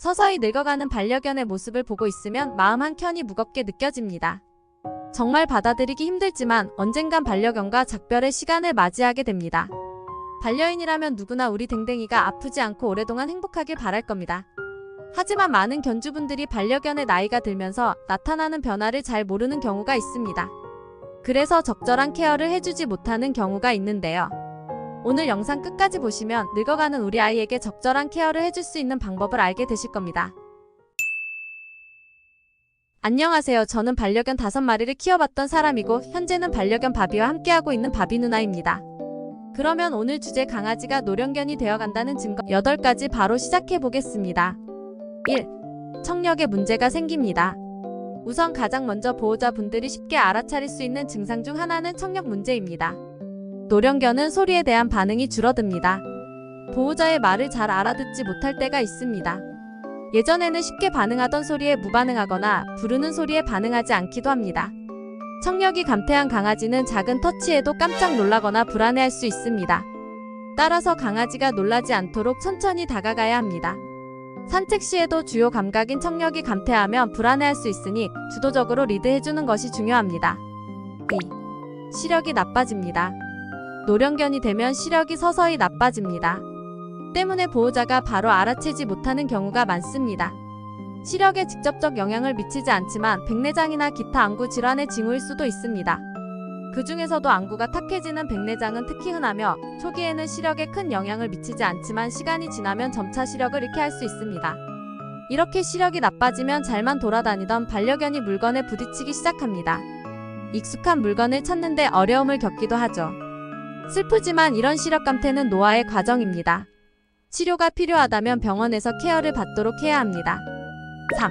서서히 늙어가는 반려견의 모습을 보고 있으면 마음 한켠이 무겁게 느껴집니다. 정말 받아들이기 힘들지만 언젠간 반려견과 작별의 시간을 맞이하게 됩니다. 반려인이라면 누구나 우리 댕댕이가 아프지 않고 오랫동안 행복하길 바랄 겁니다. 하지만 많은 견주분들이 반려견의 나이가 들면서 나타나는 변화를 잘 모르는 경우가 있습니다. 그래서 적절한 케어를 해주지 못하는 경우가 있는데요. 오늘 영상 끝까지 보시면 늙어가는 우리 아이에게 적절한 케어를 해줄 수 있는 방법을 알게 되실 겁니다. 안녕하세요. 저는 반려견 5마리를 키워봤던 사람이고 현재는 반려견 바비와 함께하고 있는 바비 누나입니다. 그러면 오늘 주제 강아지가 노령견이 되어간다는 증거 8가지 바로 시작해보겠습니다. 1. 청력에 문제가 생깁니다. 우선 가장 먼저 보호자분들이 쉽게 알아차릴 수 있는 증상 중 하나는 청력 문제입니다. 노령견은 소리에 대한 반응이 줄어듭니다. 보호자의 말을 잘 알아듣지 못할 때가 있습니다. 예전에는 쉽게 반응하던 소리에 무반응하거나 부르는 소리에 반응하지 않기도 합니다. 청력이 감퇴한 강아지는 작은 터치에도 깜짝 놀라거나 불안해할 수 있습니다. 따라서 강아지가 놀라지 않도록 천천히 다가가야 합니다. 산책 시에도 주요 감각인 청력이 감퇴하면 불안해할 수 있으니 주도적으로 리드해주는 것이 중요합니다. 2. 시력이 나빠집니다. 노령견이 되면 시력이 서서히 나빠집니다. 때문에 보호자가 바로 알아채지 못하는 경우가 많습니다. 시력에 직접적 영향을 미치지 않지만 백내장이나 기타 안구 질환의 징후일 수도 있습니다. 그 중에서도 안구가 탁해지는 백내장은 특히 흔하며 초기에는 시력에 큰 영향을 미치지 않지만 시간이 지나면 점차 시력을 잃게 할 수 있습니다. 이렇게 시력이 나빠지면 잘만 돌아다니던 반려견이 물건에 부딪히기 시작합니다. 익숙한 물건을 찾는데 어려움을 겪기도 하죠. 슬프지만 이런 시력 감퇴는 노화의 과정입니다. 치료가 필요하다면 병원에서 케어를 받도록 해야 합니다. 3.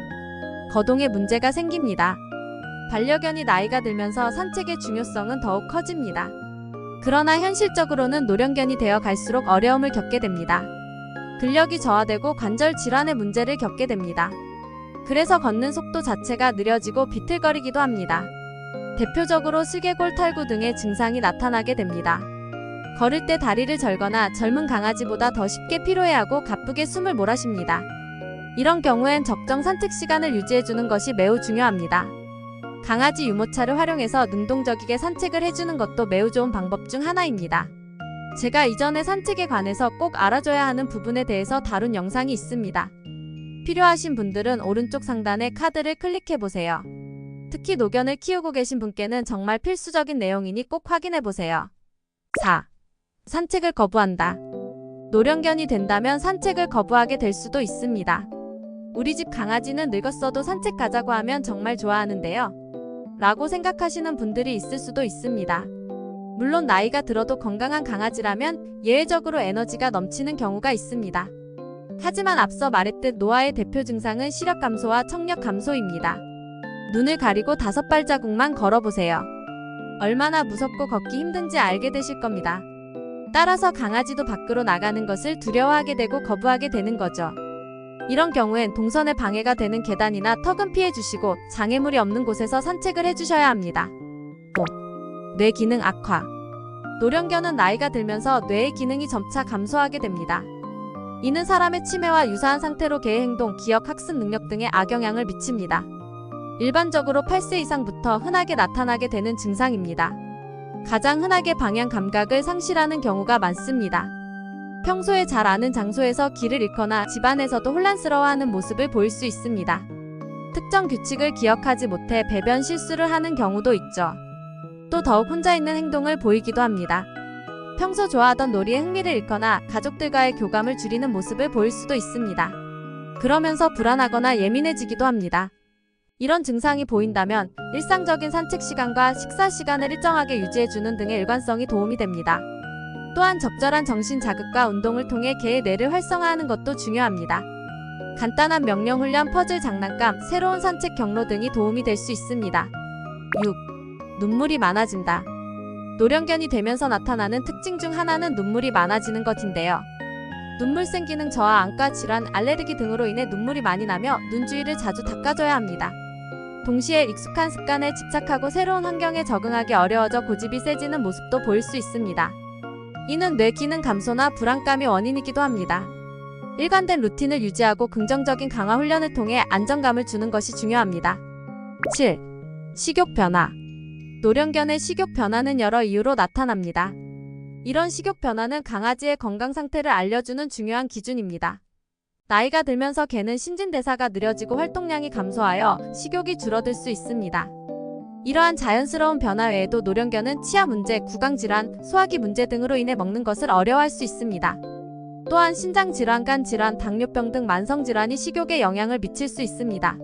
거동에 문제가 생깁니다. 반려견이 나이가 들면서 산책의 중요성은 더욱 커집니다. 그러나 현실적으로는 노령견이 되어 갈수록 어려움을 겪게 됩니다. 근력이 저하되고 관절 질환의 문제를 겪게 됩니다. 그래서 걷는 속도 자체가 느려지고 비틀거리기도 합니다. 대표적으로 슬개골 탈구 등의 증상이 나타나게 됩니다. 걸을 때 다리를 절거나 젊은 강아지보다 더 쉽게 피로해하고 가쁘게 숨을 몰아쉽니다. 이런 경우엔 적정 산책 시간을 유지해주는 것이 매우 중요합니다. 강아지 유모차를 활용해서 능동적이게 산책을 해주는 것도 매우 좋은 방법 중 하나입니다. 제가 이전에 산책에 관해서 꼭 알아줘야 하는 부분에 대해서 다룬 영상이 있습니다. 필요하신 분들은 오른쪽 상단의 카드를 클릭해보세요. 특히 노견을 키우고 계신 분께는 정말 필수적인 내용이니 꼭 확인해보세요. 4. 산책을 거부한다. 노령견이 된다면 산책을 거부하게 될 수도 있습니다. 우리 집 강아지는 늙었어도 산책 가자고 하면 정말 좋아하는데요. 라고 생각하시는 분들이 있을 수도 있습니다. 물론 나이가 들어도 건강한 강아지라면 예외적으로 에너지가 넘치는 경우가 있습니다. 하지만 앞서 말했듯 노화의 대표 증상은 시력 감소와 청력 감소입니다. 눈을 가리고 5발자국만 걸어보세요. 얼마나 무섭고 걷기 힘든지 알게 되실 겁니다. 따라서 강아지도 밖으로 나가는 것을 두려워하게 되고 거부하게 되는 거죠. 이런 경우엔 동선에 방해가 되는 계단이나 턱은 피해주시고 장애물이 없는 곳에서 산책을 해주셔야 합니다. 5. 뇌 기능 악화. 노령견은 나이가 들면서 뇌의 기능이 점차 감소하게 됩니다. 이는 사람의 치매와 유사한 상태로 개의 행동, 기억, 학습 능력 등에 악영향을 미칩니다. 일반적으로 8세 이상부터 흔하게 나타나게 되는 증상입니다. 가장 흔하게 방향 감각을 상실하는 경우가 많습니다. 평소에 잘 아는 장소에서 길을 잃거나 집안에서도 혼란스러워하는 모습을 보일 수 있습니다. 특정 규칙을 기억하지 못해 배변 실수를 하는 경우도 있죠. 또 더욱 혼자 있는 행동을 보이기도 합니다. 평소 좋아하던 놀이에 흥미를 잃거나 가족들과의 교감을 줄이는 모습을 보일 수도 있습니다. 그러면서 불안하거나 예민해지기도 합니다. 이런 증상이 보인다면 일상적인 산책 시간과 식사 시간을 일정하게 유지해주는 등의 일관성이 도움이 됩니다. 또한 적절한 정신 자극과 운동을 통해 개의 뇌를 활성화하는 것도 중요합니다. 간단한 명령 훈련, 퍼즐 장난감, 새로운 산책 경로 등이 도움이 될 수 있습니다. 6. 눈물이 많아진다. 노령견이 되면서 나타나는 특징 중 하나는 눈물이 많아지는 것인데요. 눈물샘 기능 저하, 안과 질환, 알레르기 등으로 인해 눈물이 많이 나며 눈 주위를 자주 닦아줘야 합니다. 동시에 익숙한 습관에 집착하고 새로운 환경에 적응하기 어려워져 고집이 세지는 모습도 보일 수 있습니다. 이는 뇌 기능 감소나 불안감이 원인이기도 합니다. 일관된 루틴을 유지하고 긍정적인 강화 훈련을 통해 안정감을 주는 것이 중요합니다. 7. 식욕 변화. 노령견의 식욕 변화는 여러 이유로 나타납니다. 이런 식욕 변화는 강아지의 건강 상태를 알려주는 중요한 기준입니다. 나이가 들면서 개는 신진대사가 느려지고 활동량이 감소하여 식욕이 줄어들 수 있습니다. 이러한 자연스러운 변화 외에도 노령견은 치아 문제, 구강질환, 소화기 문제 등으로 인해 먹는 것을 어려워할 수 있습니다. 또한 신장질환, 간질환, 당뇨병 등 만성질환이 식욕에 영향을 미칠 수 있습니다.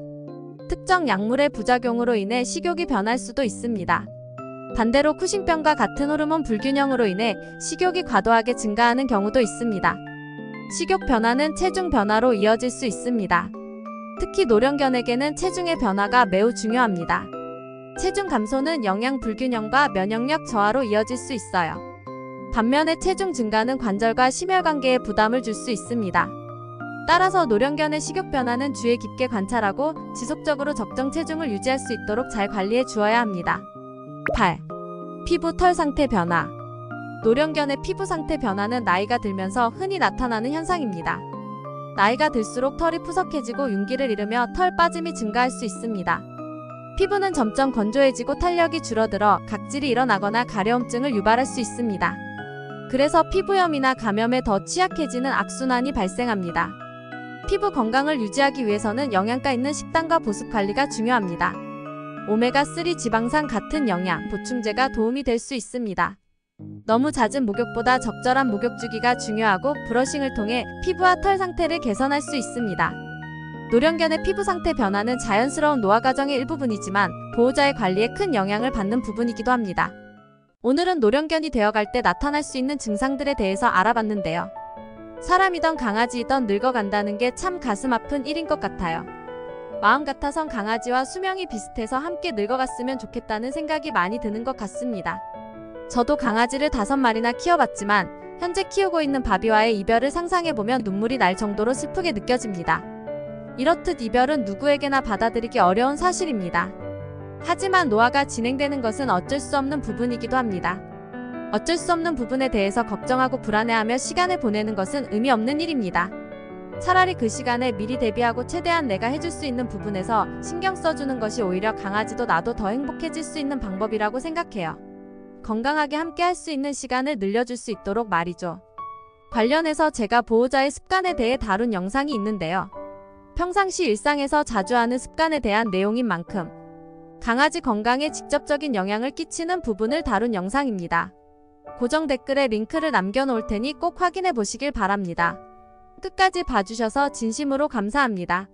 특정 약물의 부작용으로 인해 식욕이 변할 수도 있습니다. 반대로 쿠신병과 같은 호르몬 불균형으로 인해 식욕이 과도하게 증가하는 경우도 있습니다. 식욕 변화는 체중 변화로 이어질 수 있습니다. 특히 노령견에게는 체중의 변화가 매우 중요합니다. 체중 감소는 영양 불균형과 면역력 저하로 이어질 수 있어요. 반면에 체중 증가는 관절과 심혈관계에 부담을 줄 수 있습니다. 따라서 노령견의 식욕 변화는 주의 깊게 관찰하고 지속적으로 적정 체중을 유지할 수 있도록 잘 관리해 주어야 합니다. 8. 피부 털 상태 변화. 노령견의 피부 상태 변화는 나이가 들면서 흔히 나타나는 현상입니다. 나이가 들수록 털이 푸석해지고 윤기를 잃으며 털 빠짐이 증가할 수 있습니다. 피부는 점점 건조해지고 탄력이 줄어들어 각질이 일어나거나 가려움증을 유발할 수 있습니다. 그래서 피부염이나 감염에 더 취약해지는 악순환이 발생합니다. 피부 건강을 유지하기 위해서는 영양가 있는 식단과 보습 관리가 중요합니다. 오메가3 지방산 같은 영양, 보충제가 도움이 될 수 있습니다. 너무 잦은 목욕보다 적절한 목욕 주기가 중요하고 브러싱을 통해 피부와 털 상태를 개선할 수 있습니다. 노령견의 피부 상태 변화는 자연스러운 노화 과정의 일부분이지만 보호자의 관리에 큰 영향을 받는 부분이기도 합니다. 오늘은 노령견이 되어갈 때 나타날 수 있는 증상들에 대해서 알아봤는데요. 사람이던 강아지이던 늙어간다는 게 참 가슴 아픈 일인 것 같아요. 마음 같아선 강아지와 수명이 비슷해서 함께 늙어갔으면 좋겠다는 생각이 많이 드는 것 같습니다. 저도 강아지를 5마리나 키워봤지만 현재 키우고 있는 바비와의 이별을 상상해보면 눈물이 날 정도로 슬프게 느껴집니다. 이렇듯 이별은 누구에게나 받아들이기 어려운 사실입니다. 하지만 노화가 진행되는 것은 어쩔 수 없는 부분이기도 합니다. 어쩔 수 없는 부분에 대해서 걱정하고 불안해하며 시간을 보내는 것은 의미 없는 일입니다. 차라리 그 시간에 미리 대비하고 최대한 내가 해줄 수 있는 부분에서 신경 써주는 것이 오히려 강아지도 나도 더 행복해질 수 있는 방법이라고 생각해요. 건강하게 함께 할 수 있는 시간을 늘려줄 수 있도록 말이죠. 관련해서 제가 보호자의 습관에 대해 다룬 영상이 있는데요. 평상시 일상에서 자주 하는 습관에 대한 내용인 만큼 강아지 건강에 직접적인 영향을 끼치는 부분을 다룬 영상입니다. 고정 댓글에 링크를 남겨놓을 테니 꼭 확인해 보시길 바랍니다. 끝까지 봐주셔서 진심으로 감사합니다.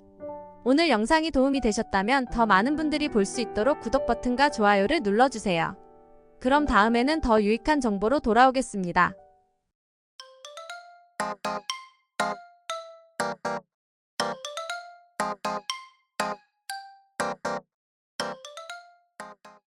오늘 영상이 도움이 되셨다면 더 많은 분들이 볼 수 있도록 구독 버튼과 좋아요를 눌러주세요. 그럼 다음에는 더 유익한 정보로 돌아오겠습니다.